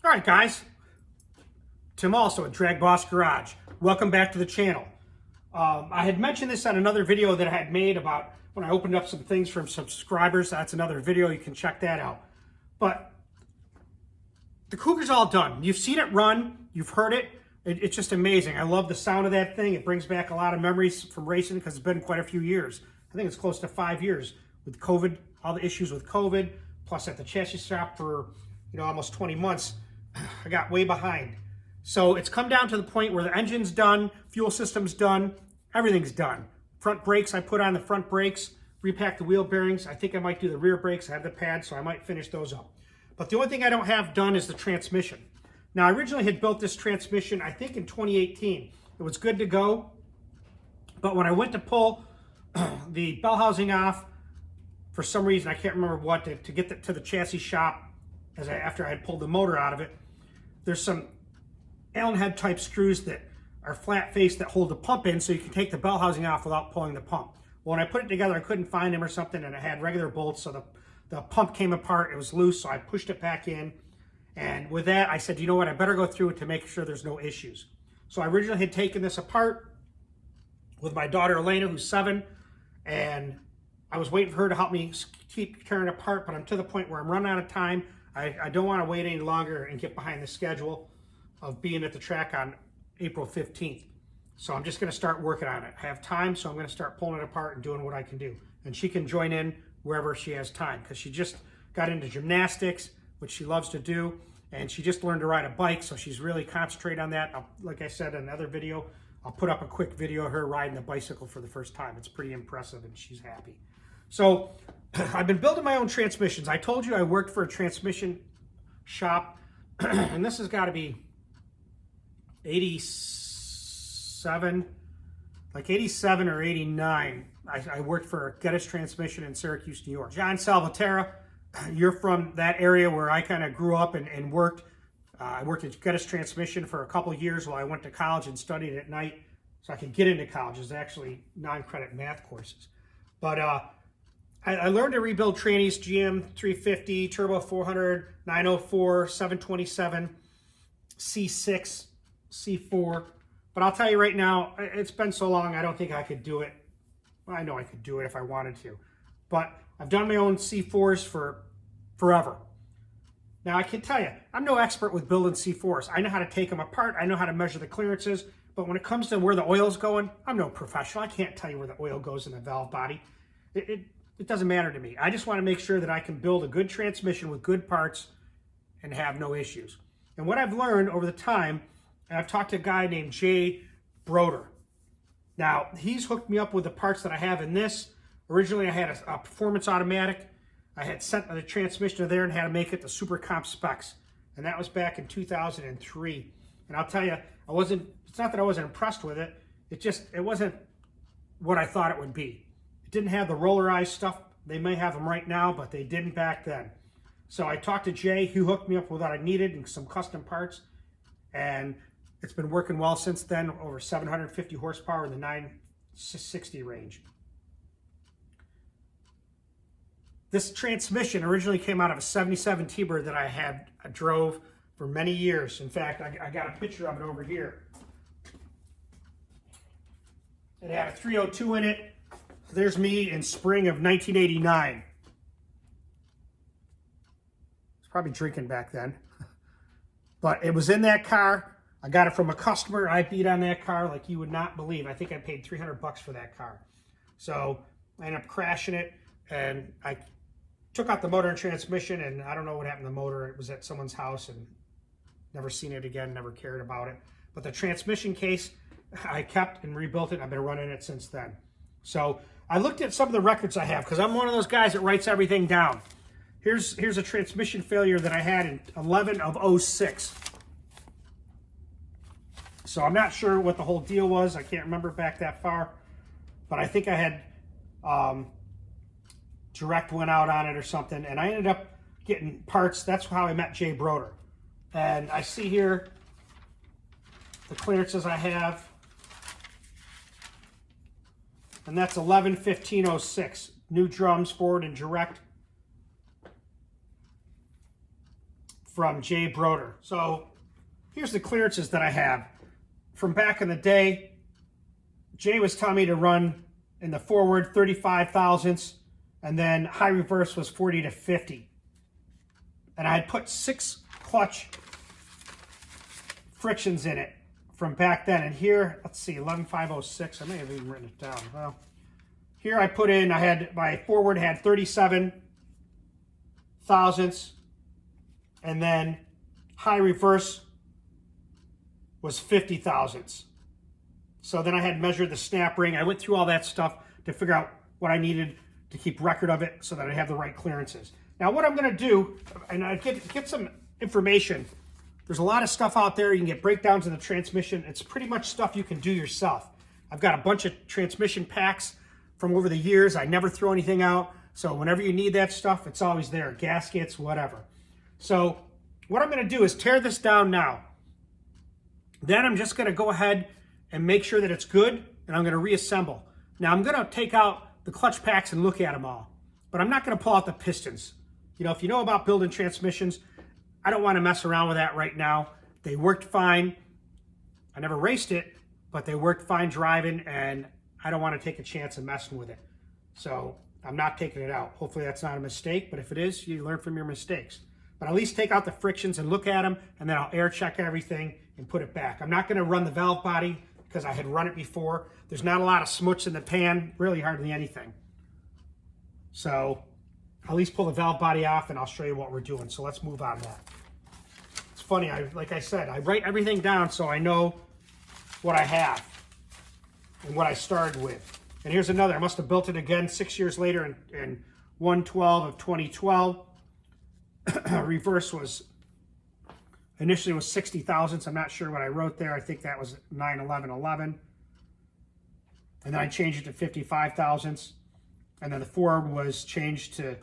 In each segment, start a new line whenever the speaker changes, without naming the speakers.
All right, guys. Tim also at DragBoss Garage. Welcome back to the channel. I had mentioned this on another video that I had made about when I opened up some things from subscribers. That's another video. You can check that out. But the Cougar's all done. You've seen it run. You've heard it. It's just amazing. I love the sound of that thing. It brings back a lot of memories from racing because it's been quite a few years. I think it's close to 5 years with COVID, all the issues with COVID, plus at the chassis shop for almost 20 months. I got way behind. So it's come down to the point where the engine's done, fuel system's done, everything's done. Front brakes, I put on the front brakes, repacked the wheel bearings. I think I might do the rear brakes. I have the pad, so I might finish those up. But the only thing I don't have done is the transmission. Now, I originally had built this transmission, I think in 2018. It was good to go. But when I went to pull the bell housing off, for some reason, I can't remember what, to get to the chassis shop, after I had pulled the motor out of it, there's some Allen head type screws that are flat faced that hold the pump in so you can take the bell housing off without pulling the pump. Well, when I put it together, I couldn't find them or something, and I had regular bolts, so the pump came apart. It was loose, so I pushed it back in. And with that, I said, you know what, I better go through it to make sure there's no issues. So I originally had taken this apart with my daughter Elena, who's 7, and I was waiting for her to help me keep tearing it apart, but I'm to the point where I'm running out of time. I don't want to wait any longer and get behind the schedule of being at the track on April 15th. So I'm just going to start working on it. I have time, so I'm going to start pulling it apart and doing what I can do. And she can join in wherever she has time, because she just got into gymnastics, which she loves to do, and she just learned to ride a bike, so she's really concentrating on that. Like I said in another video, I'll put up a quick video of her riding the bicycle for the first time. It's pretty impressive, and she's happy. So I've been building my own transmissions. I told you I worked for a transmission shop, and this has got to be 87, like 87 or 89. I worked for Geddes Transmission in Syracuse, New York. John Salvatierra, you're from that area where I kind of grew up and worked. I worked at Geddes Transmission for a couple of years while I went to college and studied at night so I could get into college. It's actually non-credit math courses. But I learned to rebuild trannies, GM 350, Turbo 400, 904, 727, C6, C4. But I'll tell you right now, it's been so long, I don't think I could do it. Well, I know I could do it if I wanted to. But I've done my own C4s for forever. Now, I can tell you, I'm no expert with building C4s. I know how to take them apart. I know how to measure the clearances. But when it comes to where the oil's going, I'm no professional. I can't tell you where the oil goes in the valve body. It doesn't matter to me. I just want to make sure that I can build a good transmission with good parts and have no issues. And what I've learned over the time, and I've talked to a guy named Jay Broder. Now, he's hooked me up with the parts that I have in this. Originally, I had a performance automatic. I had sent the transmission to there and had to make it the super comp specs. And that was back in 2003. And I'll tell you, it's not that I wasn't impressed with it. It wasn't what I thought it would be. It didn't have the rollerized stuff. They may have them right now, but they didn't back then. So I talked to Jay, who hooked me up with what I needed and some custom parts. And it's been working well since then, over 750 horsepower in the 960 range. This transmission originally came out of a 77 T-Bird that I drove for many years. In fact, I got a picture of it over here. It had a 302 in it. There's me in spring of 1989. I was probably drinking back then. But it was in that car. I got it from a customer. I beat on that car like you would not believe. I think I paid $300 for that car. So I ended up crashing it, and I took out the motor and transmission, and I don't know what happened to the motor. It was at someone's house, and never seen it again, never cared about it. But the transmission case, I kept and rebuilt it. I've been running it since then. So I looked at some of the records I have, because I'm one of those guys that writes everything down. Here's a transmission failure that I had in 11 of 06. So I'm not sure what the whole deal was. I can't remember back that far. But I think I had direct went out on it or something. And I ended up getting parts. That's how I met Jay Broder. And I see here the clearances I have. And that's 11/15/06. New drums, forward and direct. from Jay Broder. So here's the clearances that I have. From back in the day, Jay was telling me to run in the forward 35 thousandths, and then high reverse was 40 to 50. And I had put 6 clutch frictions in it from back then. And here, let's see, 11506, I may have even written it down. Well, here I put in, I had, my forward had 37 thousandths, and then high reverse was 50 thousandths. So then I had measured the snap ring. I went through all that stuff to figure out what I needed to keep record of it so that I have the right clearances. Now what I'm going to do, and I get some information. There's a lot of stuff out there. You can get breakdowns in the transmission. It's pretty much stuff you can do yourself. I've got a bunch of transmission packs from over the years. I never throw anything out. So whenever you need that stuff, it's always there. Gaskets, whatever. So what I'm going to do is tear this down now. Then I'm just going to go ahead and make sure that it's good, and I'm going to reassemble. Now I'm going to take out the clutch packs and look at them all, but I'm not going to pull out the pistons. You know, if you know about building transmissions, I don't want to mess around with that right now. They worked fine. I never raced it, but they worked fine driving, and I don't want to take a chance of messing with it. So I'm not taking it out. Hopefully that's not a mistake, but if it is, you learn from your mistakes. But at least take out the frictions and look at them, and then I'll air check everything and put it back. I'm not going to run the valve body because I had run it before. There's not a lot of smuts in the pan, really hardly anything. So I'll at least pull the valve body off, and I'll show you what we're doing. So let's move on that. It's funny, like I said, I write everything down so I know what I have and what I started with. And here's another. I must have built it again 6 years later in 1/12 of 2012. Reverse was initially was 60 thousandths. I'm not sure what I wrote there. I think that was 9/11/11. And then I changed it to 55 thousandths. And then the forward was changed to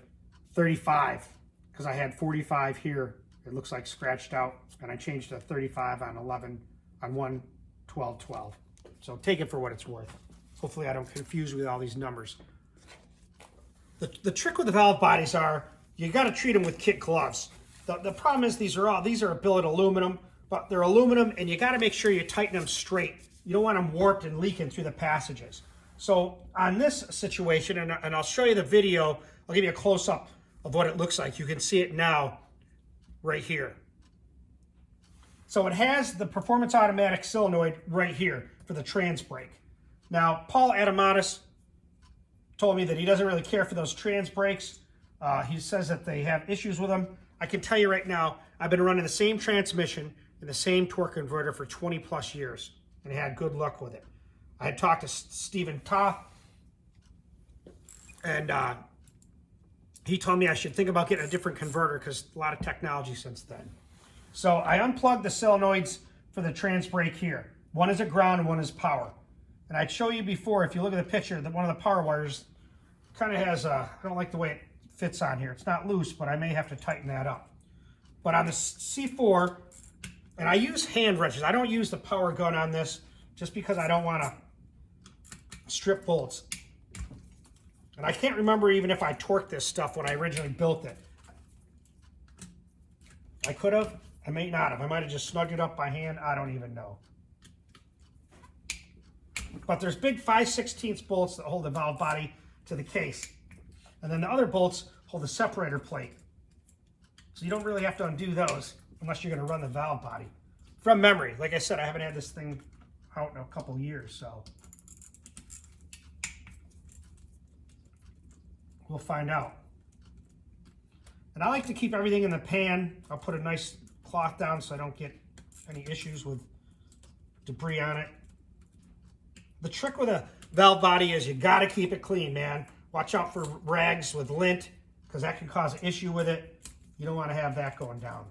35 because I had 45 here. It looks like scratched out. And I changed to 35 on 1/12/12. So take it for what it's worth. Hopefully I don't confuse with all these numbers. The trick with the valve bodies are you got to treat them with kid gloves. The problem is these are billet aluminum, but they're aluminum, and you got to make sure you tighten them straight. You don't want them warped and leaking through the passages. So on this situation, and I'll show you the video, I'll give you a close-up of what it looks like. You can see it now right here. So it has the performance automatic solenoid right here for the trans brake. Now, Paul Adamatis told me that he doesn't really care for those trans brakes. He says that they have issues with them. I can tell you right now, I've been running the same transmission and the same torque converter for 20 plus years and had good luck with it. I had talked to Stephen Toth, and he told me I should think about getting a different converter because a lot of technology since then. So I unplugged the solenoids for the trans brake here. One is a ground and one is power. And I'd show you before, if you look at the picture, that one of the power wires kind of has a, I don't like the way it fits on here. It's not loose, but I may have to tighten that up. But on the C4, and I use hand wrenches. I don't use the power gun on this just because I don't want to strip bolts. And I can't remember even if I torqued this stuff when I originally built it. I could have. I may not have. I might have just snugged it up by hand. I don't even know. But there's big 5/16 bolts that hold the valve body to the case. And then the other bolts hold the separator plate. So you don't really have to undo those unless you're going to run the valve body. From memory. Like I said, I haven't had this thing out in a couple years, so we'll find out. And I like to keep everything in the pan. I'll put a nice cloth down so I don't get any issues with debris on it. The trick with a valve body is you got to keep it clean, man. Watch out for rags with lint because that can cause an issue with it. You don't want to have that going down.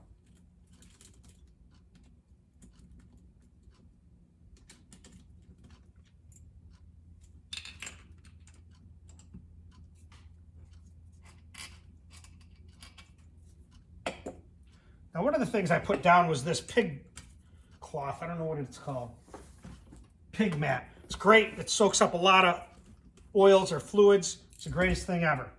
Now, one of the things I put down was this pig cloth. I don't know what it's called. Pig mat. It's great. It soaks up a lot of oils or fluids. It's the greatest thing ever.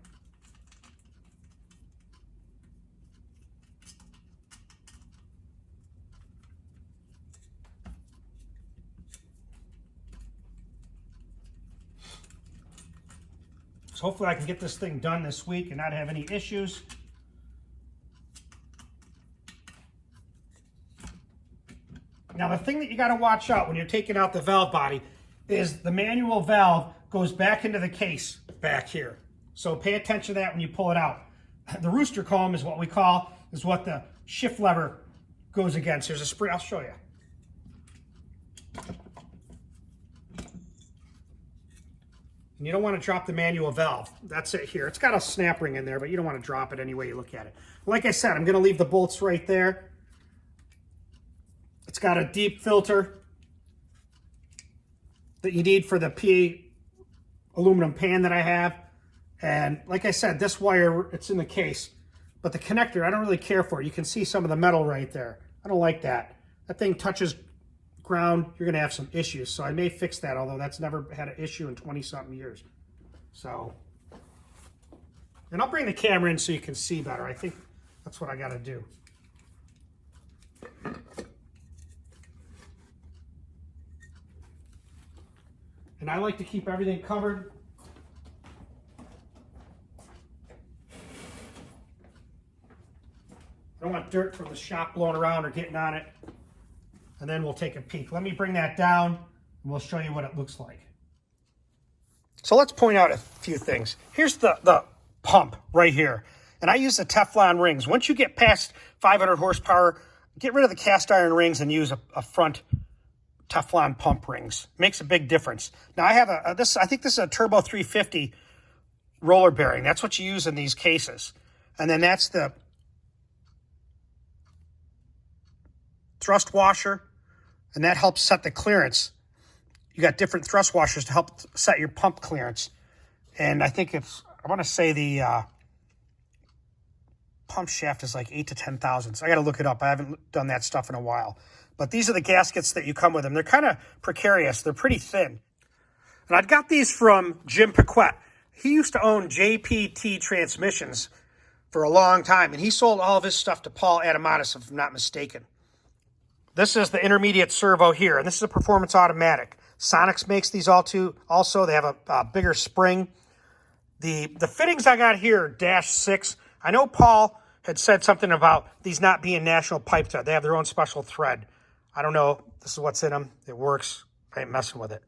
So hopefully I can get this thing done this week and not have any issues. Now the thing that you got to watch out when you're taking out the valve body is the manual valve goes back into the case back here. So pay attention to that when you pull it out. The rooster comb is what we call, is what the shift lever goes against. There's a spring, I'll show you. And you don't want to drop the manual valve. That's it here. It's got a snap ring in there, but you don't want to drop it any way you look at it. Like I said, I'm going to leave the bolts right there. It's got a deep filter that you need for the PA aluminum pan that I have. And like I said, this wire, it's in the case. But the connector, I don't really care for. You can see some of the metal right there. I don't like that. That thing touches ground, you're going to have some issues. So I may fix that, although that's never had an issue in 20-something years. So, and I'll bring the camera in so you can see better. I think that's what I got to do. And I like to keep everything covered. I don't want dirt from the shop blowing around or getting on it. And then we'll take a peek. Let me bring that down and we'll show you what it looks like. So let's point out a few things. Here's the pump right here. And I use the Teflon rings. Once you get past 500 horsepower, get rid of the cast iron rings and use a front Teflon pump rings. Makes a big difference. Now I have I think this is a Turbo 350 roller bearing. That's what you use in these cases. And then that's the thrust washer, and that helps set the clearance. You got different thrust washers to help set your pump clearance. And I think I want to say the pump shaft is like 8 to 10 thousandths. I got to look it up. I haven't done that stuff in a while. But these are the gaskets that you come with them. They're kind of precarious. They're pretty thin. And I got these from Jim Paquette. He used to own JPT Transmissions for a long time, and he sold all of his stuff to Paul Adamanis, if I'm not mistaken. This is the intermediate servo here, and this is a performance automatic. Sonics makes these also. They have a bigger spring. The fittings I got here, -6. I know Paul had said something about these not being national pipe thread. They have their own special thread. I don't know. This is what's in them. It works. I ain't messing with it.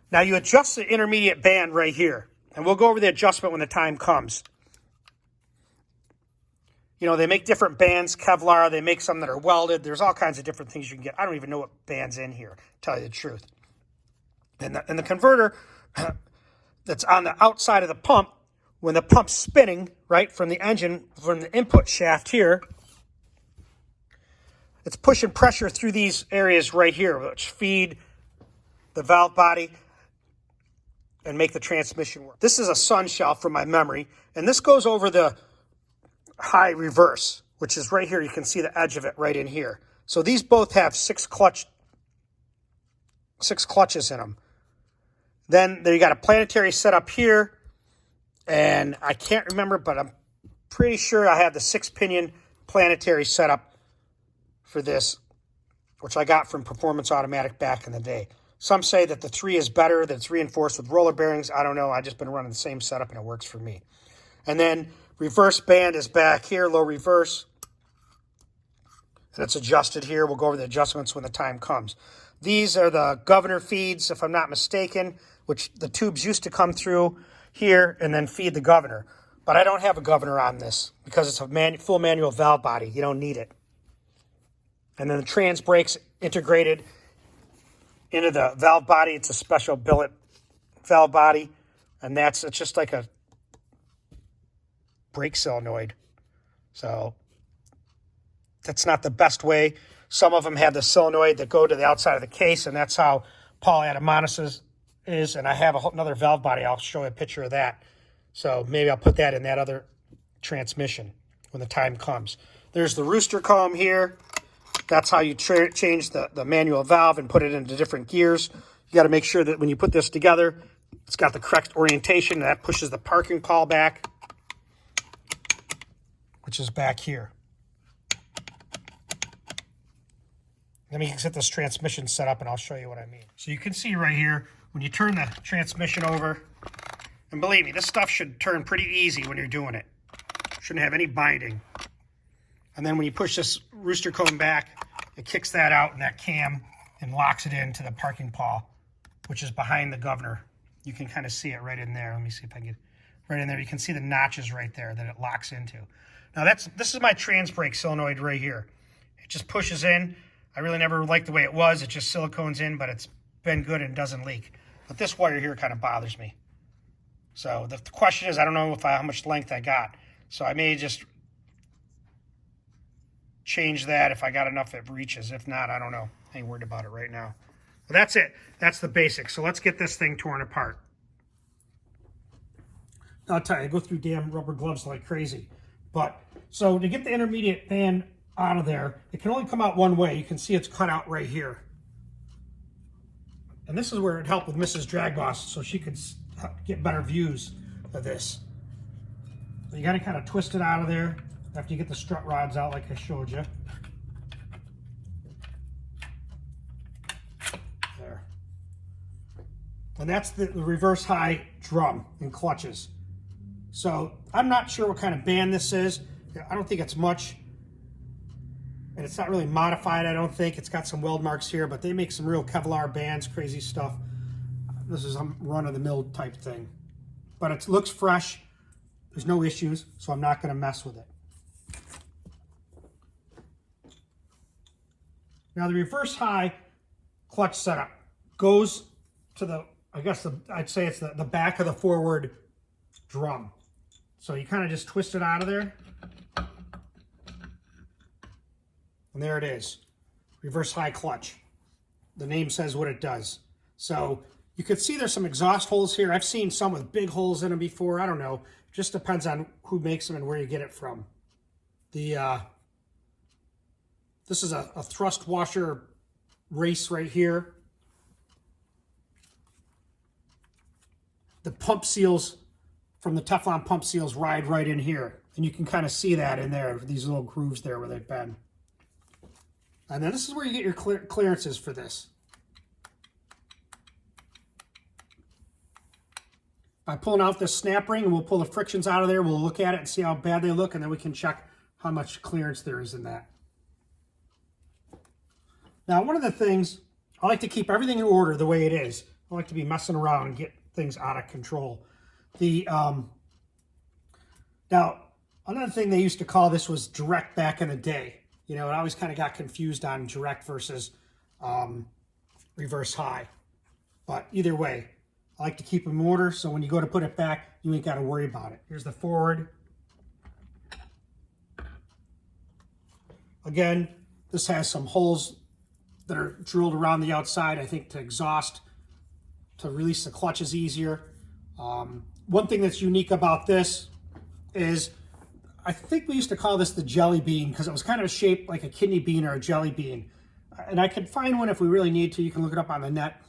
Now you adjust the intermediate band right here, and we'll go over the adjustment when the time comes. You know, they make different bands, Kevlar. They make some that are welded. There's all kinds of different things you can get. I don't even know what band's in here, to tell you the truth. And the converter that's on the outside of the pump, when the pump's spinning, right, from the engine, from the input shaft here, it's pushing pressure through these areas right here, which feed the valve body and make the transmission work. This is a sun shell from my memory, and this goes over the high reverse, which is right here. You can see the edge of it right in here. So these both have six clutches in them. Then there you got a planetary setup here, and I can't remember, but I'm pretty sure I have the 6-pinion planetary setup for this, which I got from Performance Automatic back in the day. Some say that the 3 is better, that it's reinforced with roller bearings. I don't know. I've just been running the same setup, and it works for me. And then reverse band is back here, low reverse. And it's adjusted here. We'll go over the adjustments when the time comes. These are the governor feeds, if I'm not mistaken, which the tubes used to come through here and then feed the governor. But I don't have a governor on this because it's a full manual valve body. You don't need it. And then the trans brakes integrated into the valve body. It's a special billet valve body. And it's just like a brake solenoid. So that's not the best way. Some of them have the solenoid that go to the outside of the case, and that's how Paul Adamanis is. And I have another valve body. I'll show you a picture of that. So maybe I'll put that in that other transmission when the time comes. There's the rooster comb here. That's how you change the manual valve and put it into different gears. You got to make sure that when you put this together, it's got the correct orientation, and that pushes the parking call back, which is back here. Let me get this transmission set up, and I'll show you what I mean. So you can see right here, when you turn the transmission over, And believe me, this stuff should turn pretty easy when you're doing it. Shouldn't have any binding. And then when you push this rooster cone back, it kicks that out in that cam and locks it into the parking pawl, which is behind the governor. You can kind of see it right in there. Let me see if I can get right in there. You can see the notches right there that it locks into. Now this is my trans brake solenoid right here. It just pushes in. I really never liked the way it was. It just silicones in, but it's been good and doesn't leak. But this wire here kind of bothers me. So the question is, I don't know how much length I got. So I may just change that if I got enough it reaches. If not, I don't know. I ain't worried about it right now. But that's it. That's the basics. So let's get this thing torn apart. I'll tell you, I go through damn rubber gloves like crazy. But so to get the intermediate band out of there, it can only come out one way. You can see it's cut out right here. And this is where it helped with Mrs. DragBoss, so she could get better views of this. So you got to kind of twist it out of there after you get the strut rods out like I showed you. There. And that's the reverse high drum and clutches. So I'm not sure what kind of band this is. I don't think it's much. And it's not really modified, I don't think. It's got some weld marks here, but they make some real Kevlar bands, crazy stuff. This is a run-of-the-mill type thing. But it looks fresh. There's no issues, so I'm not going to mess with it. Now the reverse high clutch setup goes to the, I guess I'd say it's the back of the forward drum. So you kind of just twist it out of there. And there it is, reverse high clutch. The name says what it does. So you can see there's some exhaust holes here. I've seen some with big holes in them before. I don't know. It just depends on who makes them and where you get it from. This is a thrust washer race right here. The pump seals from the Teflon pump seals ride right in here. And you can kind of see that in there, these little grooves there where they've been. And then this is where you get your clearances for this. By pulling out this snap ring, and we'll pull the frictions out of there, we'll look at it and see how bad they look, and then we can check how much clearance there is in that. Now, one of the things, I like to keep everything in order the way it is. I like to be messing around and get things out of control. Now, another thing they used to call this was direct back in the day. You know, I always kind of got confused on direct versus reverse high. But either way, I like to keep them in order, so when you go to put it back, you ain't got to worry about it. Here's the forward. Again, this has some holes that are drilled around the outside, I think, to exhaust, to release the clutches easier. One thing that's unique about this is, I think we used to call this the jelly bean because it was kind of shaped like a kidney bean or a jelly bean. And I could find one if we really need to. You can look it up on the net.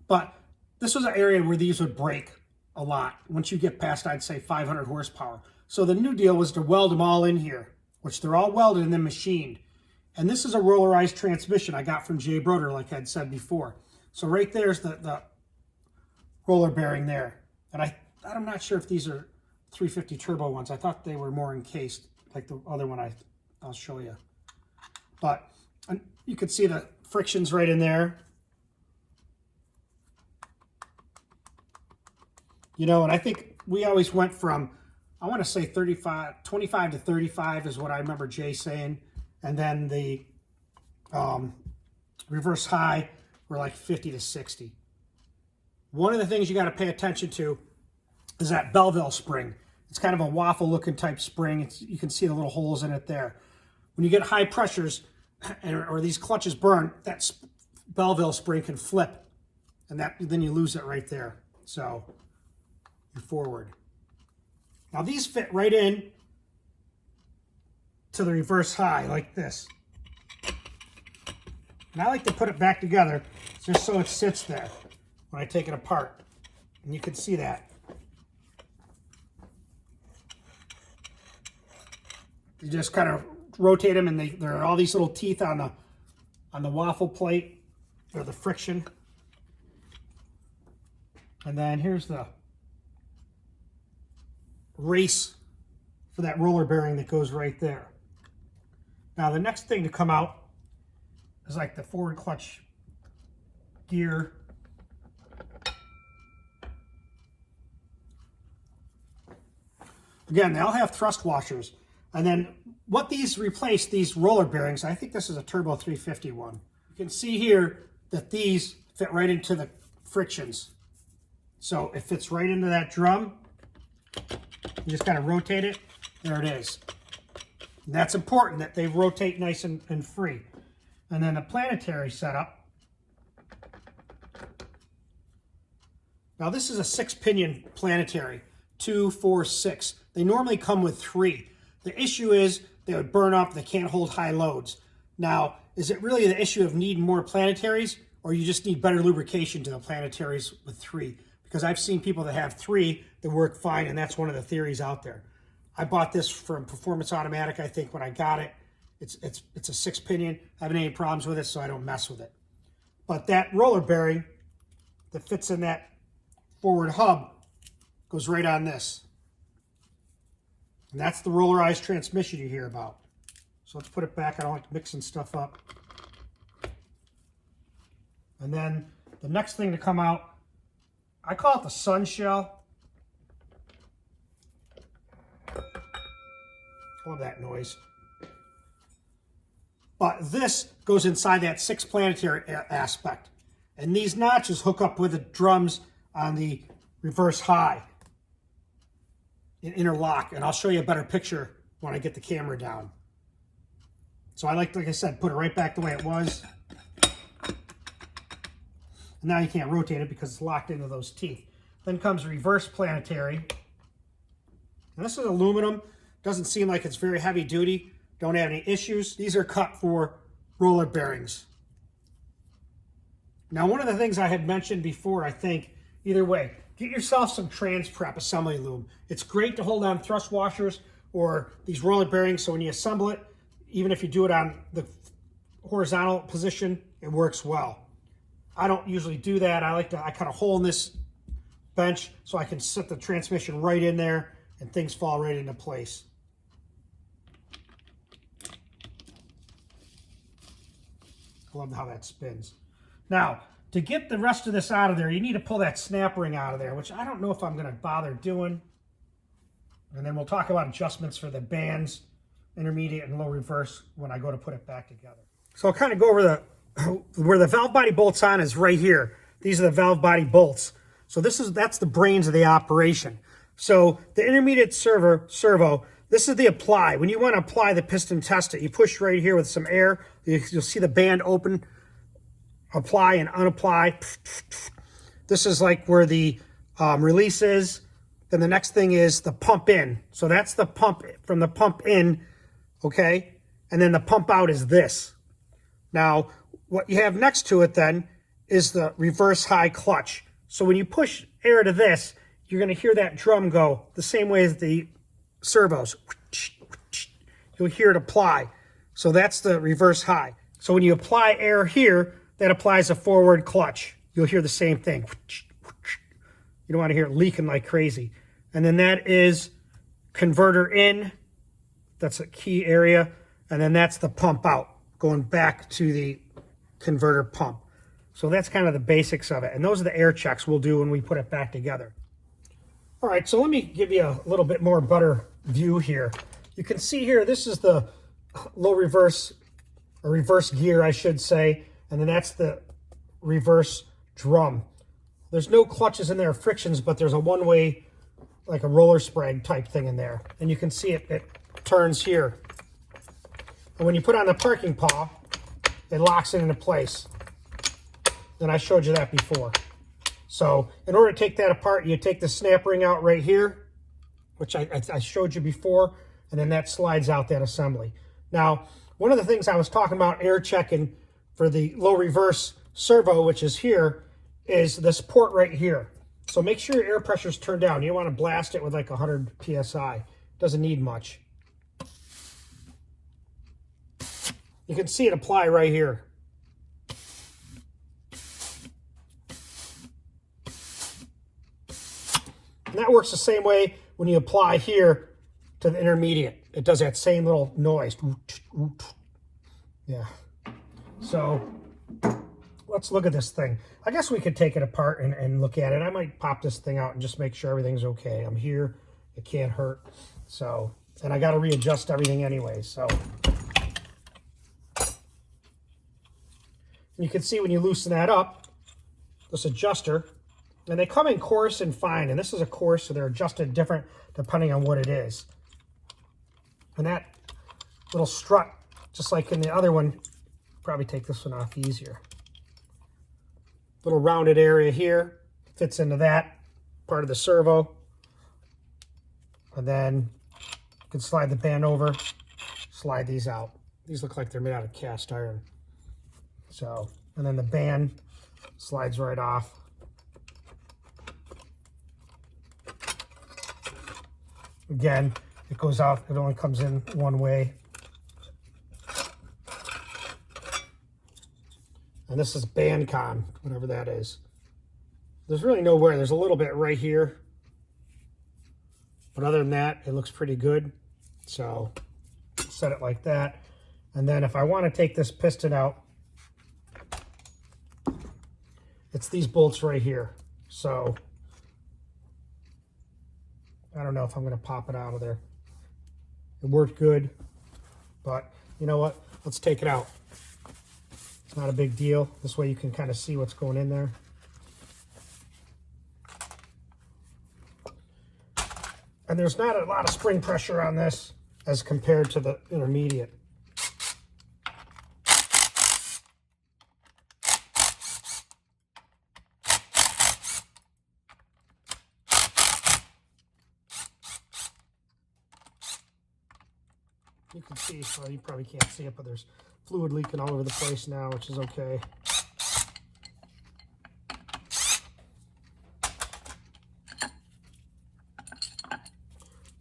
But this was an area where these would break a lot once you get past, I'd say, 500 horsepower. So the new deal was to weld them all in here, which they're all welded and then machined. And this is a rollerized transmission I got from Jay Broder, like I'd said before. So right there's the roller bearing there. And I'm not sure if these are 350 turbo ones. I thought they were more encased, like the other one I'll show you. But you can see the frictions right in there. You know, and I think we always went from, I want to say 25 to 35 is what I remember Jay saying. And then the reverse high were like 50 to 60. One of the things you got to pay attention to is that Belleville spring. It's kind of a waffle looking type spring. You can see the little holes in it there. When you get high pressures or these clutches burn, that Belleville spring can flip, and then you lose it right there. So you're forward. Now these fit right in to the reverse high like this. And I like to put it back together just so it sits there when I take it apart. And you can see that. You just kind of rotate them, and there are all these little teeth on the waffle plate, or the friction. And then here's the race for that roller bearing that goes right there. Now the next thing to come out is like the forward clutch gear. Again, they all have thrust washers. And then what these replace, these roller bearings, I think this is a Turbo 350 one. You can see here that these fit right into the frictions. So it fits right into that drum. You just kind of rotate it. There it is. And that's important that they rotate nice and free. And then the planetary setup. Now this is a 6-pinion planetary, 2, 4, 6. They normally come with 3. The issue is they would burn up, they can't hold high loads. Now, is it really the issue of needing more planetaries, or you just need better lubrication to the planetaries with 3? Because I've seen people that have 3 that work fine, and that's one of the theories out there. I bought this from Performance Automatic, I think, when I got it. It's a 6-pinion. I haven't any problems with it, so I don't mess with it. But that roller bearing that fits in that forward hub goes right on this. And that's the rollarized transmission you hear about. So let's put it back. I don't like mixing stuff up. And then the next thing to come out, I call it the sun shell. Love that noise. But this goes inside that 6 planetary aspect. And these notches hook up with the drums on the reverse high and interlock. And I'll show you a better picture when I get the camera down. So I like I said, put it right back the way it was. And now you can't rotate it because it's locked into those teeth. Then comes reverse planetary. And this is aluminum. Doesn't seem like it's very heavy duty. Don't have any issues. These are cut for roller bearings. Now, one of the things I had mentioned before, I think, either way, get yourself some trans prep assembly lube. It's great to hold on thrust washers or these roller bearings, so when you assemble it, even if you do it on the horizontal position, it works well. I don't usually do that. I cut a hole in this bench so I can set the transmission right in there and things fall right into place. I love how that spins. Now, to get the rest of this out of there, you need to pull that snap ring out of there, which I don't know if I'm going to bother doing. And then we'll talk about adjustments for the bands, intermediate and low reverse, when I go to put it back together. So I'll kind of go over where the valve body bolts on is right here. These are the valve body bolts. So that's the brains of the operation. So the intermediate servo, this is the apply. When you want to apply the piston test it, you push right here with some air. You'll see the band open, apply and unapply. This is like where the release is. Then the next thing is the pump in. So that's the pump from the pump in, okay? And then the pump out is this. Now, what you have next to it then is the reverse high clutch. So when you push air to this, you're going to hear that drum go the same way as the servos. You'll hear it apply. So that's the reverse high. So when you apply air here, that applies a forward clutch. You'll hear the same thing. You don't want to hear it leaking like crazy. And then that is converter in. That's a key area. And then that's the pump out, going back to the converter pump. So that's kind of the basics of it. And those are the air checks we'll do when we put it back together. All right, so let me give you a little bit more better view here. You can see here, this is the low reverse, or reverse gear, I should say. And then that's the reverse drum. There's no clutches in there, frictions, but there's a one-way, like a roller sprag type thing in there. And you can see it turns here. And when you put on the parking paw, it locks it into place. And I showed you that before. So in order to take that apart, you take the snap ring out right here, which I showed you before, and then that slides out that assembly. Now, one of the things I was talking about air checking for the low reverse servo, which is here, is this port right here. So make sure your air pressure is turned down. You don't want to blast it with like 100 PSI. Doesn't need much. You can see it apply right here. And that works the same way when you apply here to the intermediate, it does that same little noise. Yeah. So let's look at this thing. I guess we could take it apart and look at it. I might pop this thing out and just make sure everything's okay. I'm here. It can't hurt. So, and I got to readjust everything anyway. So you can see when you loosen that up, this adjuster, and they come in coarse and fine. And this is a coarse, so they're adjusted different depending on what it is. And that little strut, just like in the other one, probably take this one off easier. Little rounded area here fits into that part of the servo. And then you can slide the band over, slide these out. These look like they're made out of cast iron. So, and then the band slides right off. Again, it goes out, it only comes in one way. And this is BandCon, whatever that is. There's really nowhere. There's a little bit right here. But other than that, it looks pretty good. So set it like that. And then if I want to take this piston out, it's these bolts right here. So I don't know if I'm going to pop it out of there. It worked good. But you know what? Let's take it out. It's not a big deal. This way you can kind of see what's going in there. And there's not a lot of spring pressure on this as compared to the intermediate. You can see, well, you probably can't see it, but there's fluid leaking all over the place now, which is okay.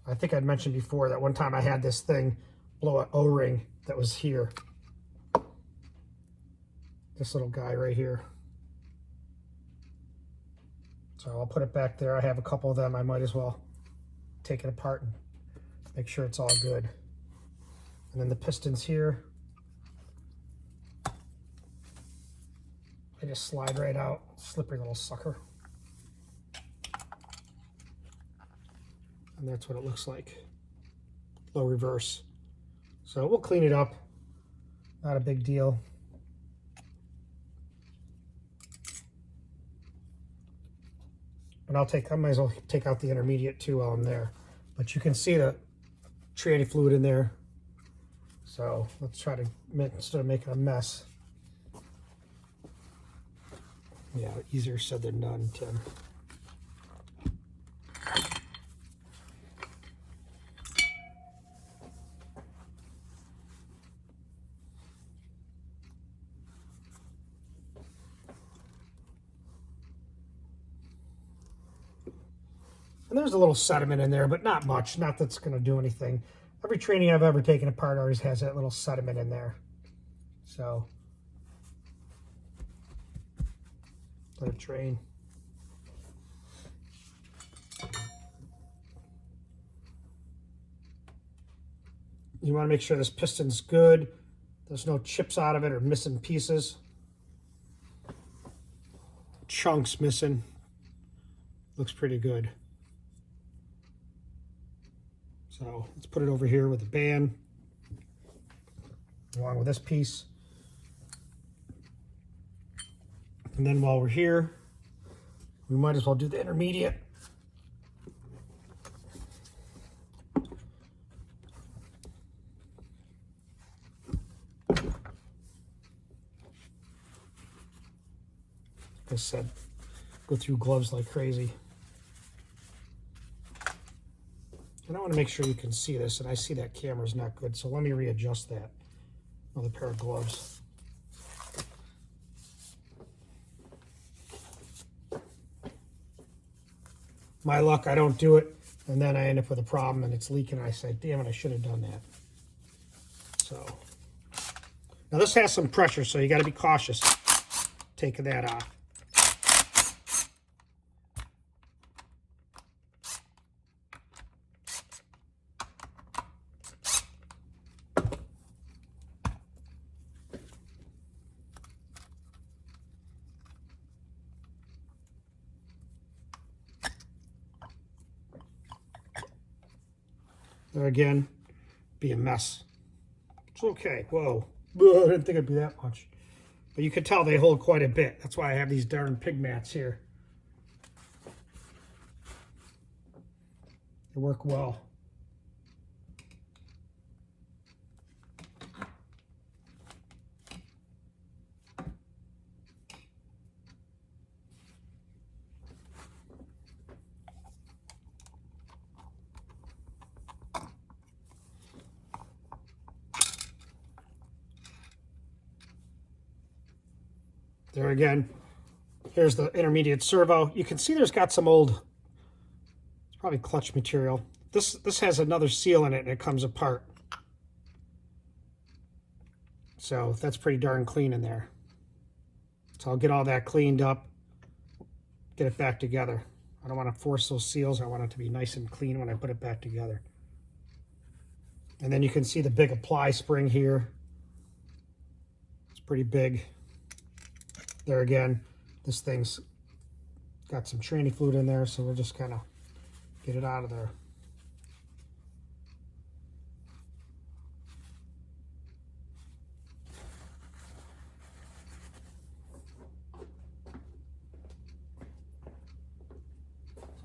I think I'd mentioned before that one time I had this thing blow an O-ring that was here. This little guy right here. So I'll put it back there. I have a couple of them. I might as well take it apart and make sure it's all good. And then the pistons here, they just slide right out. Slippery little sucker. And that's what it looks like. Low reverse. So we'll clean it up. Not a big deal. And I might as well take out the intermediate too while I'm there. But you can see the tranny fluid in there. So let's try to, instead of making a mess. Yeah, easier said than done, Tim. And there's a little sediment in there, but not much. Not that's going to do anything. Every tranny I've ever taken apart always has that little sediment in there. So let it drain. You want to make sure this piston's good. There's no chips out of it or missing pieces. Chunks missing. Looks pretty good. So let's put it over here with the band, along with this piece. And then while we're here, we might as well do the intermediate. Like I said, go through gloves like crazy. And I want to make sure you can see this, and I see that camera's not good, so let me readjust that. Another pair of gloves. My luck, I don't do it, and then I end up with a problem, and it's leaking, and I say, damn it, I should have done that. So, now this has some pressure, so you got to be cautious taking that off. There again, be a mess. It's okay. Whoa. I didn't think it'd be that much. But you can tell they hold quite a bit. That's why I have these darn pig mats here. They work well. There again, here's the intermediate servo. You can see there's got some old, it's probably clutch material. This has another seal in it and it comes apart. So that's pretty darn clean in there. So I'll get all that cleaned up, get it back together. I don't want to force those seals. I want it to be nice and clean when I put it back together. And then you can see the big apply spring here. It's pretty big. There again, this thing's got some tranny fluid in there, so we'll just kind of get it out of there.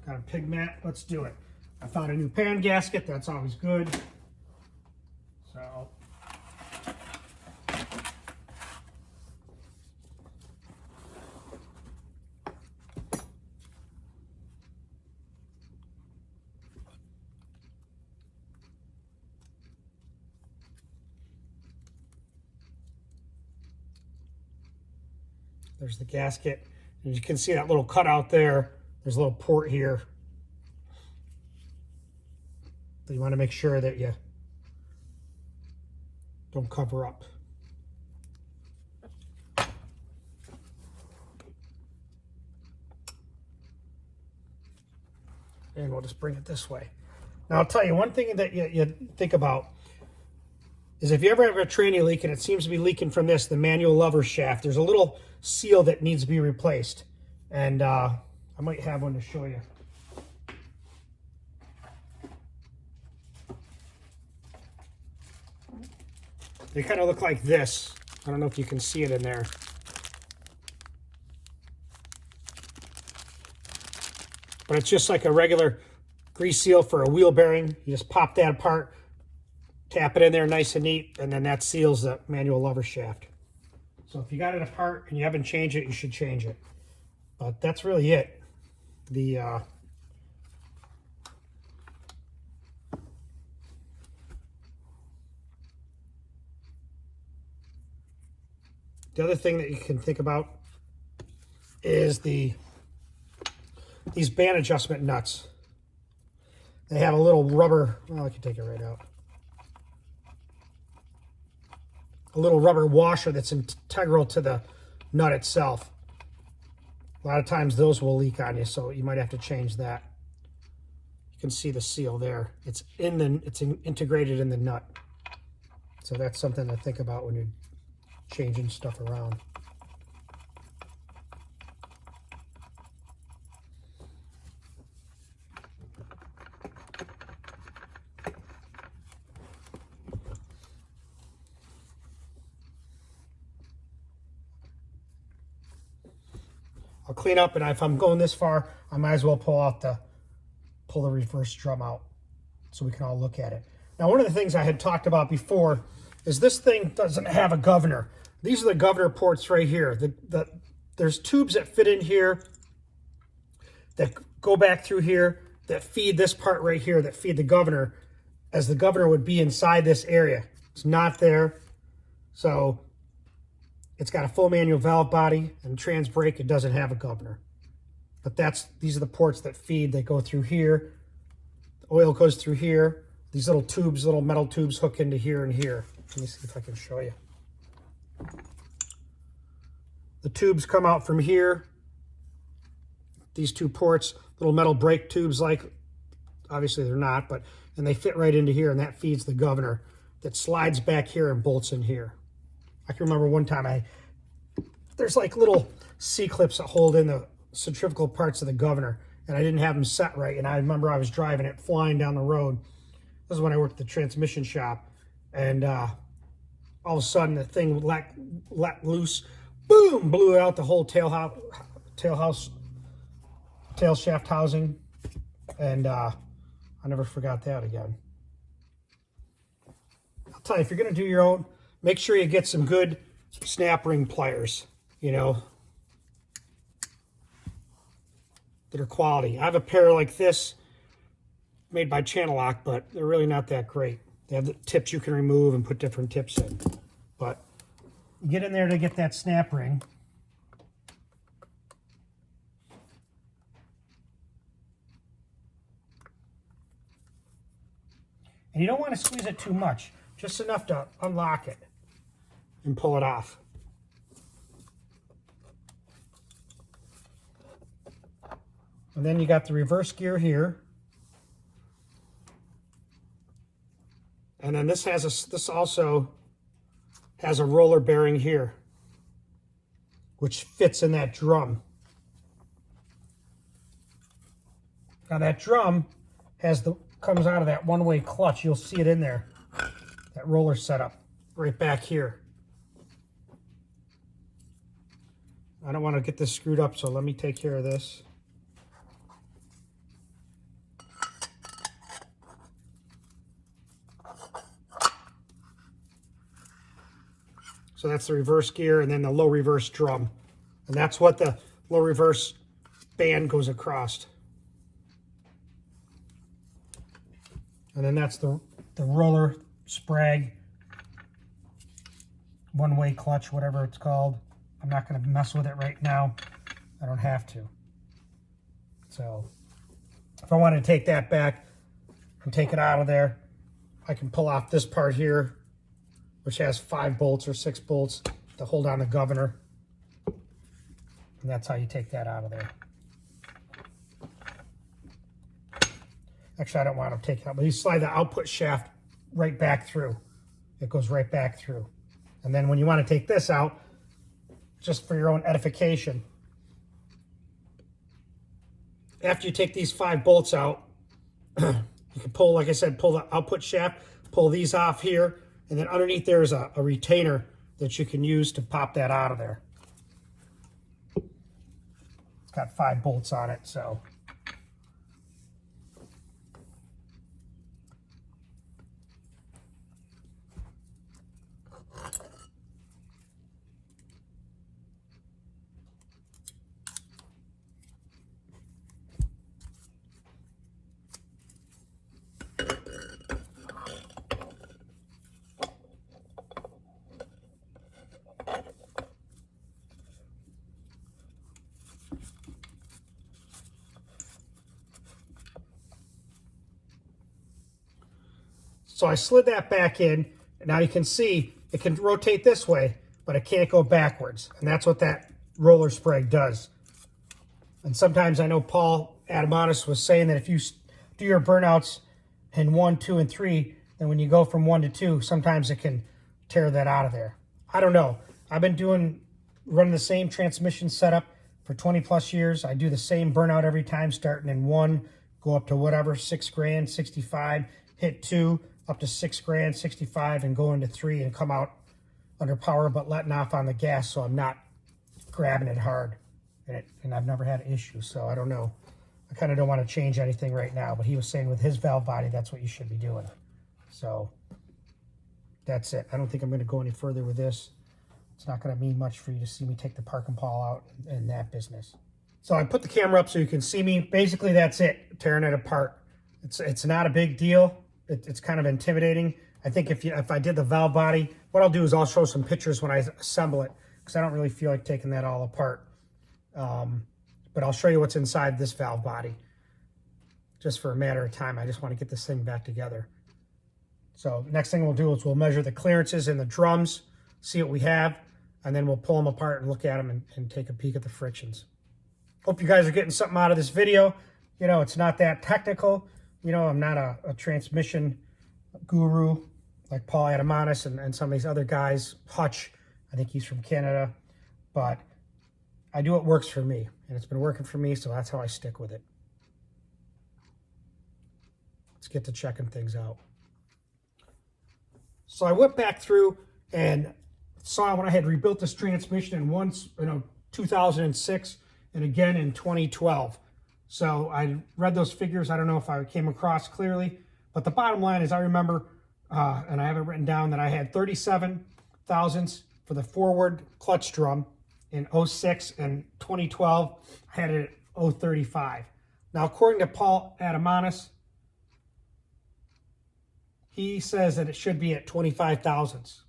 Got a pig mat, let's do it. I found a new pan gasket, that's always good. So there's the gasket, and you can see that little cutout there. There's a little port here. So you want to make sure that you don't cover up. And we'll just bring it this way. Now I'll tell you one thing that you think about is if you ever have a tranny leak and it seems to be leaking from this, the manual lever shaft, there's a little seal that needs to be replaced. And I might have one to show you. They kind of look like this. I don't know if you can see it in there. But it's just like a regular grease seal for a wheel bearing. You just pop that apart, tap it in there nice and neat, and then that seals the manual lever shaft. So if you got it apart and you haven't changed it, you should change it. But that's really it. The other thing that you can think about is these band adjustment nuts. They have a little rubber, well, I can take it right out. A little rubber washer that's integral to the nut itself. A lot of times those will leak on you, so you might have to change that. You can see the seal there. It's integrated in the nut. So that's something to think about when you're changing stuff around. I'll clean up, and if I'm going this far, I might as well pull the reverse drum out so we can all look at it. Now, one of the things I had talked about before is this thing doesn't have a governor. These are the governor ports right here. There's tubes that fit in here that go back through here that feed this part right here that feed the governor, as the governor would be inside this area. It's not there. So it's got a full manual valve body and trans brake. It doesn't have a governor. But these are the ports that feed. They go through here. The oil goes through here. These little tubes, little metal tubes hook into here and here. Let me see if I can show you. The tubes come out from here. These two ports, little metal brake tubes, like, obviously they're not, and they fit right into here, and that feeds the governor that slides back here and bolts in here. I can remember one time there's like little C-clips that hold in the centrifugal parts of the governor, and I didn't have them set right, and I remember I was driving it flying down the road. This is when I worked at the transmission shop, and all of a sudden the thing let loose, boom, blew out the whole tail shaft housing, and I never forgot that again. I'll tell you, if you're going to do your own, make sure you get some good snap ring pliers, you know, that are quality. I have a pair like this made by Channel Lock, but they're really not that great. They have the tips you can remove and put different tips in. But you get in there to get that snap ring. And you don't want to squeeze it too much, just enough to unlock it and pull it off. And then you got the reverse gear here. And then this also has a roller bearing here, which fits in that drum. Now that drum comes out of that one-way clutch. You'll see it in there. That roller setup right back here. I don't want to get this screwed up, so let me take care of this. So that's the reverse gear, and then the low reverse drum. And that's what the low reverse band goes across. And then that's the roller sprag, one-way clutch, whatever it's called. I'm not going to mess with it right now. I don't have to. So if I wanted to take that back and take it out of there, I can pull off this part here, which has 5 bolts or 6 bolts to hold on the governor. And that's how you take that out of there. Actually, I don't want to take it out, but you slide the output shaft right back through. It goes right back through. And then when you want to take this out, just for your own edification, after you take these 5 bolts out, you can pull, like I said, pull the output shaft, pull these off here, and then underneath there is a retainer that you can use to pop that out of there. It's got 5 bolts on it, so. So I slid that back in. Now you can see it can rotate this way, but it can't go backwards. And that's what that roller sprag does. And sometimes I know Paul Adamanis was saying that if you do your burnouts in 1, 2, and 3, then when you go from 1 to 2, sometimes it can tear that out of there. I don't know. I've been running the same transmission setup for 20 plus years. I do the same burnout every time, starting in 1, go up to whatever, 6 grand, 65, hit 2, up to 6 grand, 65, and go into 3 and come out under power, but letting off on the gas so I'm not grabbing it hard. And I've never had issues, so I don't know. I kind of don't want to change anything right now, but he was saying with his valve body, that's what you should be doing. So that's it. I don't think I'm going to go any further with this. It's not going to mean much for you to see me take the park and pawl out and that business. So I put the camera up so you can see me. Basically, that's it, tearing it apart. It's not a big deal. It's kind of intimidating. I think if I did the valve body, what I'll do is I'll show some pictures when I assemble it, because I don't really feel like taking that all apart. But I'll show you what's inside this valve body. Just for a matter of time, I just want to get this thing back together. So next thing we'll do is we'll measure the clearances in the drums, see what we have, and then we'll pull them apart and look at them and take a peek at the frictions. Hope you guys are getting something out of this video. You know, it's not that technical. You know, I'm not a transmission guru like Paul Adamanis and some of these other guys. Hutch, I think he's from Canada. But I do what works for me, and it's been working for me, so that's how I stick with it. Let's get to checking things out. So I went back through and saw when I had rebuilt this transmission in once, 2006 and again in 2012. So I read those figures. I don't know if I came across clearly, but the bottom line is I remember, and I have it written down, that I had 37 thousandths for the forward clutch drum in 06, and 2012 I had it at 0.35. Now, according to Paul Adamanis, he says that it should be at 25 thousandths.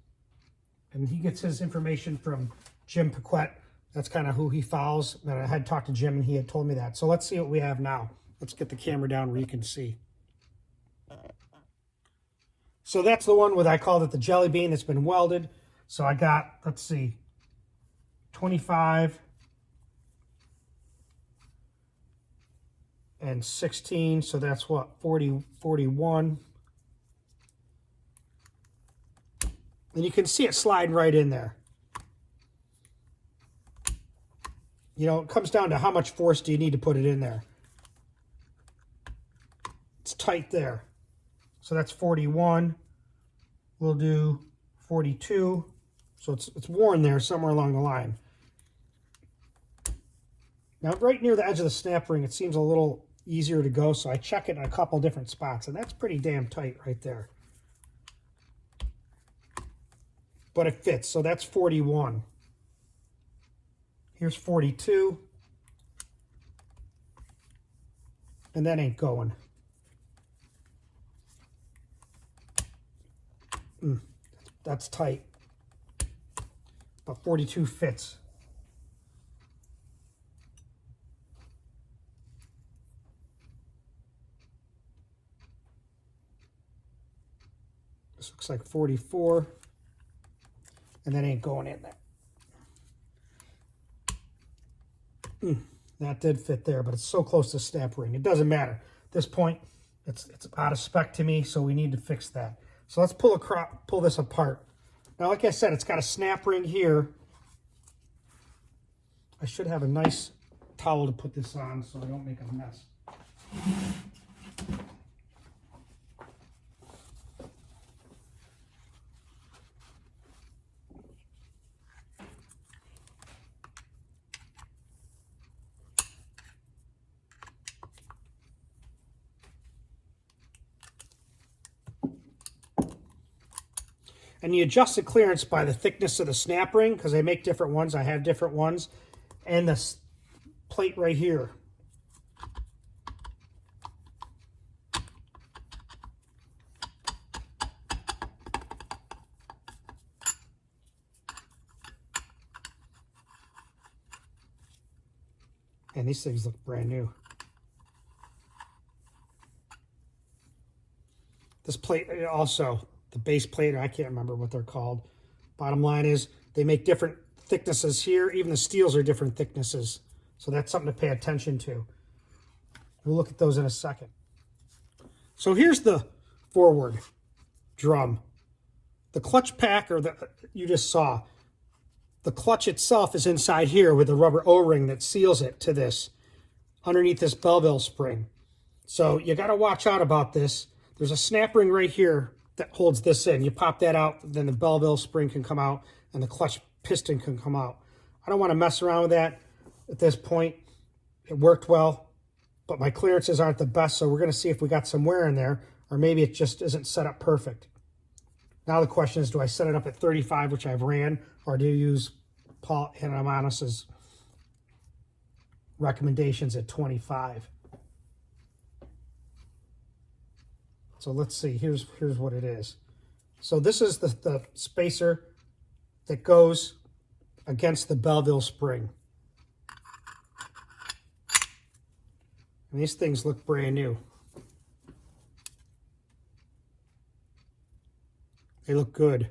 And he gets his information from Jim Paquette. That's kind of who he follows. And I had talked to Jim and he had told me that. So let's see what we have now. Let's get the camera down where you can see. So that's the one with, I called it the jelly bean, that's been welded. So I got, let's see, 25 and 16. So that's what, 40, 41. And you can see it sliding right in there. It comes down to how much force do you need to put it in there. It's tight there. So that's 41. We'll do 42. So it's worn there somewhere along the line. Now, right near the edge of the snap ring, it seems a little easier to go. So I check it in a couple different spots. And that's pretty damn tight right there. But it fits, so that's 41. Here's 42. And that ain't going. That's tight. But 42 fits. This looks like 44. And that ain't going in there. That did fit there, but it's so close to snap ring. It doesn't matter. At this point, it's out of spec to me, so we need to fix that. So let's pull this apart. Now, like I said, it's got a snap ring here. I should have a nice towel to put this on so I don't make a mess. And you adjust the clearance by the thickness of the snap ring, because they make different ones. I have different ones. And this plate right here. And these things look brand new. This plate also, the base plate, I can't remember what they're called. Bottom line is they make different thicknesses here. Even the steels are different thicknesses. So that's something to pay attention to. We'll look at those in a second. So here's the forward drum. The clutch pack, or you just saw, the clutch itself is inside here with a rubber O-ring that seals it to this, underneath this Belleville spring. So you got to watch out about this. There's a snap ring right here that holds this in. You pop that out, then the Belleville spring can come out and the clutch piston can come out. I don't want to mess around with that at this point. It worked well, but my clearances aren't the best, so we're going to see if we got some wear in there, or maybe it just isn't set up perfect. Now the question is, do I set it up at 35, which I've ran, or do you use Paul Adamanis' recommendations at 25? So let's see, here's what it is. So this is the spacer that goes against the Belleville spring. And these things look brand new. They look good.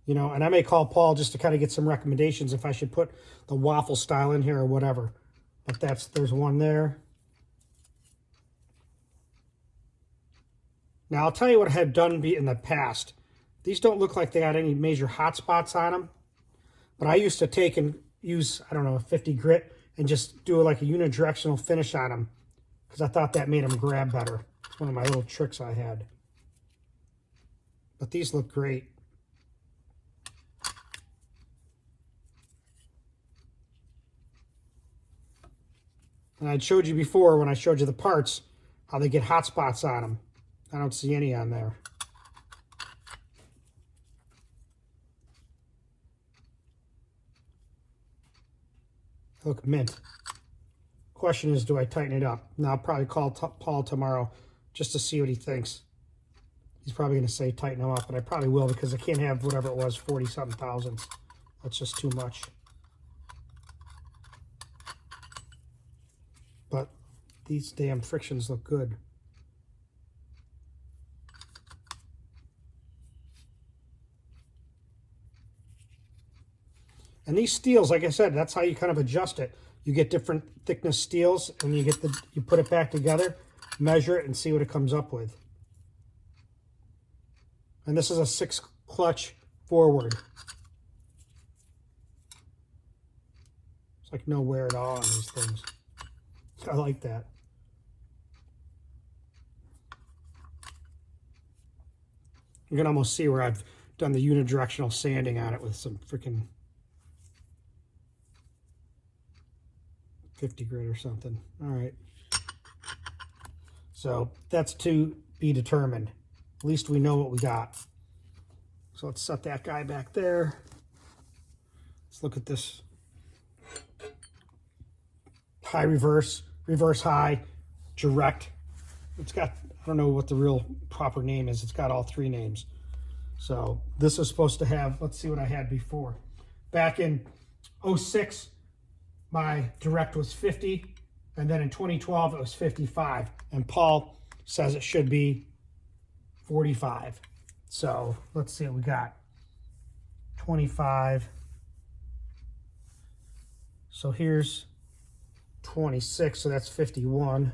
You know, and I may call Paul just to kind of get some recommendations if I should put the waffle style in here or whatever. But there's one there. Now, I'll tell you what I have done in the past. These don't look like they got any major hot spots on them. But I used to take and use, I don't know, a 50 grit and just do like a unidirectional finish on them, because I thought that made them grab better. It's one of my little tricks I had. but these look great. And I showed you before when I showed you the parts how they get hot spots on them. I don't see any on there. Look mint. Question is, do I tighten it up? Now I'll probably call Paul tomorrow just to see what he thinks. He's probably going to say tighten them up, but I probably will because I can't have whatever it was, 40-something thousandths. That's just too much. But these damn frictions look good. And these steels, like I said, that's how you kind of adjust it. You get different thickness steels, and you put it back together, measure it, and see what it comes up with. And this is a 6 clutch forward. It's like no wear at all on these things. I like that. You can almost see where I've done the unidirectional sanding on it with some freaking 50 grit or something. All right. So that's to be determined. At least we know what we got. So let's set that guy back there. Let's look at this. High reverse, reverse high, direct. It's got, I don't know what the real proper name is. It's got all 3 names. So this is supposed to have, let's see what I had before. Back in 06, my direct was 50. And then in 2012, it was 55. And Paul says it should be 45. So let's see what we got. 25. So here's 26, so that's 51.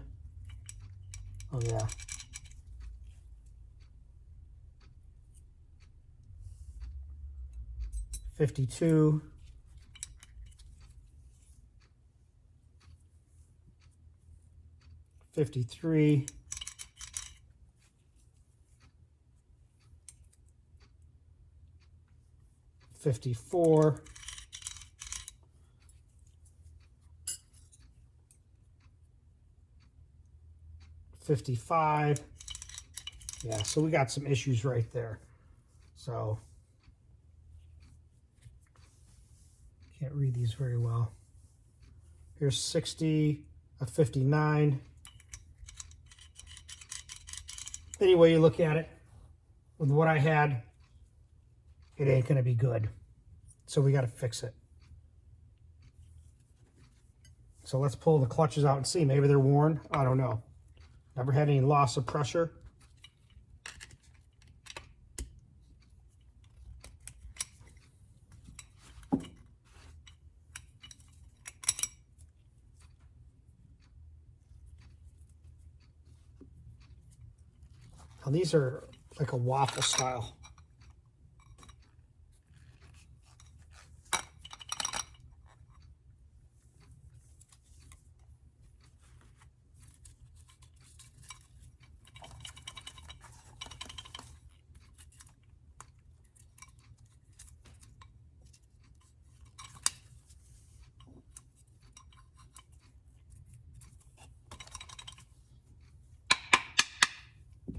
Oh yeah. $52. $53. $54. $55. Yeah, so we got some issues right there. So can't read these very well. Here's 60, a 59. Any way you look at it, with what I had, it ain't gonna be good. So we gotta fix it. So let's pull the clutches out and see. Maybe they're worn. I don't know. Never had any loss of pressure. Now these are like a waffle style.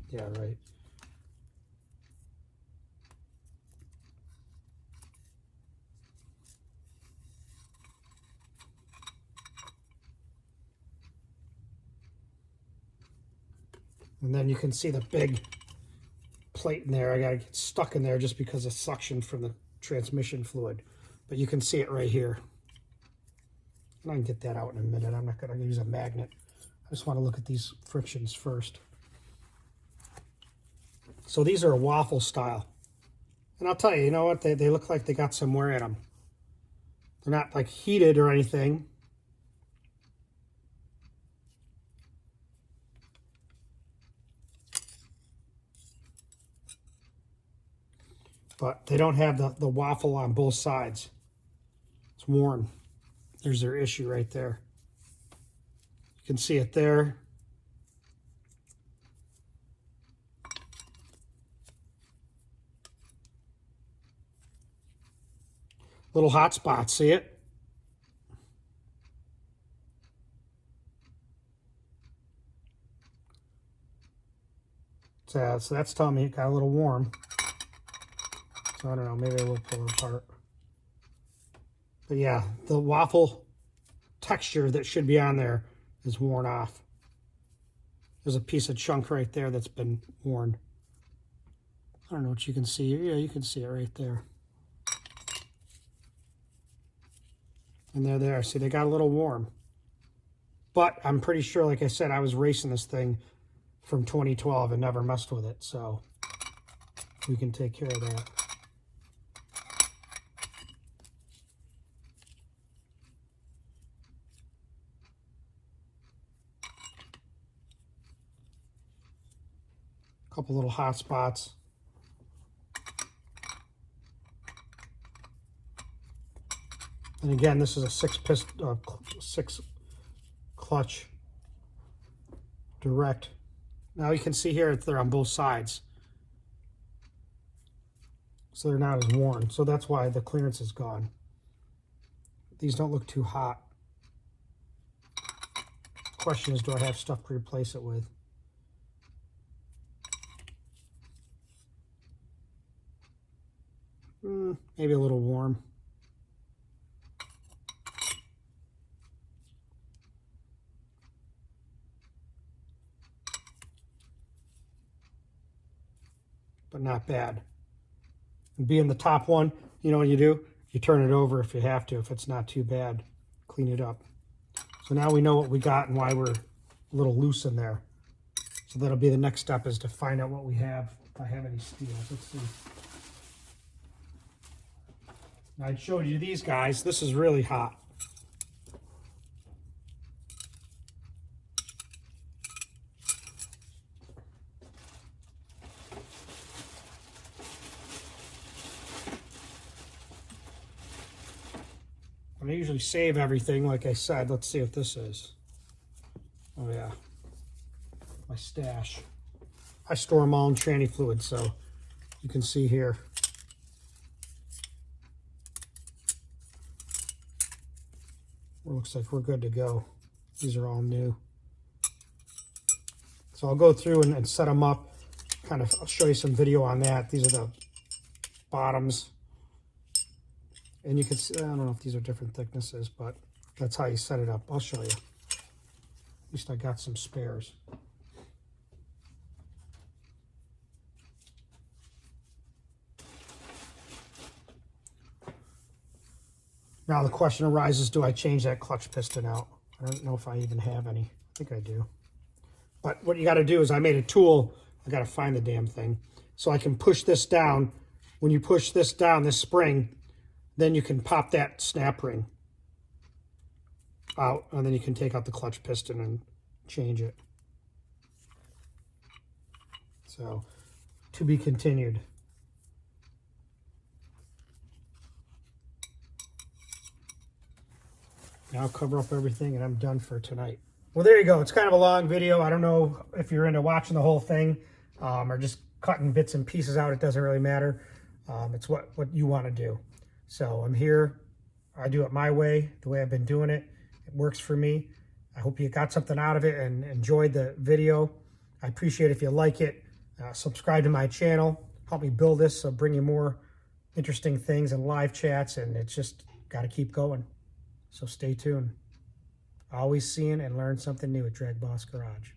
Yeah, right. And then you can see the big plate in there. I gotta get stuck in there just because of suction from the transmission fluid. But you can see it right here. And I can get that out in a minute. I'm not gonna use a magnet. I just want to look at these frictions first. So these are a waffle style. And I'll tell you, you know what? They look like they got some wear in them. They're not like heated or anything. But they don't have the waffle on both sides. It's worn. There's their issue right there. You can see it there. Little hot spots, see it? So that's telling me it got a little warm. So I don't know, maybe I will pull it apart. But yeah, the waffle texture that should be on there is worn off. There's a piece of chunk right there that's been worn. I don't know what you can see. Yeah, you can see it right there. And they're there. See, they got a little warm. But I'm pretty sure, like I said, I was racing this thing from 2012 and never messed with it. So we can take care of that. A couple little hot spots. And again, this is a six clutch direct. Now you can see here they're on both sides, so they're not as worn. So that's why the clearance is gone. These don't look too hot. Question is, do I have stuff to replace it with? Maybe a little warm. But not bad. And being the top one, you know what you do? You turn it over if you have to, if it's not too bad. Clean it up. So now we know what we got and why we're a little loose in there. So that'll be the next step, is to find out what we have, if I have any steels. Let's see. Now, I showed you these guys. This is really hot. I usually save everything, like I said. Let's see what this is. Oh yeah, my stash. I store them all in tranny fluid, so you can see here. It looks like we're good to go. These are all new. So I'll go through and set them up. I'll show you some video on that. These are the bottoms. And you can see, I don't know if these are different thicknesses, but that's how you set it up. I'll show you. At least I got some spares. Now the question arises, do I change that clutch piston out? I don't know if I even have any. I think I do. But what you got to do is, I made a tool. I got to find the damn thing. So I can push this down. When you push this down, this spring, then you can pop that snap ring out, and then you can take out the clutch piston and change it. So, to be continued. Now I'll cover up everything and I'm done for tonight. Well, there you go. It's kind of a long video. I don't know if you're into watching the whole thing or just cutting bits and pieces out. It doesn't really matter. It's what you want to do. So I'm here. I do it my way, the way I've been doing it. It works for me. I hope you got something out of it and enjoyed the video. I appreciate it if you like it. Subscribe to my channel. Help me build this, so bring you more interesting things and live chats, and it's just got to keep going. So stay tuned. Always seeing and learn something new at DragBoss Garage.